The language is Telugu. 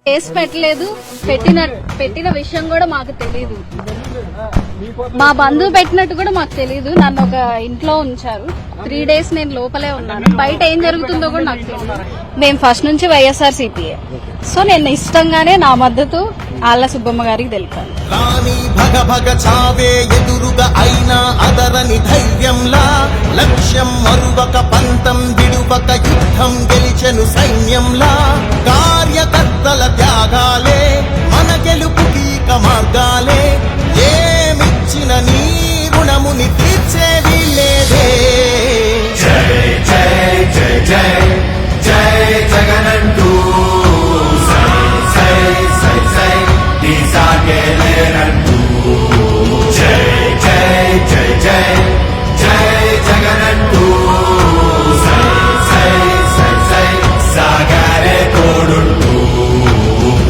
కేసు పెట్టలేదు, పెట్టిన విషయం కూడా మాకు తెలియదు. మా బంధువు పెట్టినట్టు కూడా మాకు తెలియదు. నన్ను ఒక ఇంట్లో ఉంచారు. 3 days నేను లోపలే ఉన్నాను. బయట ఏం జరుగుతుందో కూడా నాకు తెలియదు. మేము ఫస్ట్ నుంచి వైఎస్ఆర్సీపీఏ. సో నేను ఇష్టంగానే నా మద్దతు ఆళ్ల సుబ్బమ్మ గారికి తెలిపాను. లక్ష్యం మరువక పంతం విడువక యుద్ధం గెలిచెను సైన్యంలా కార్యకర్తల త్యాగాలే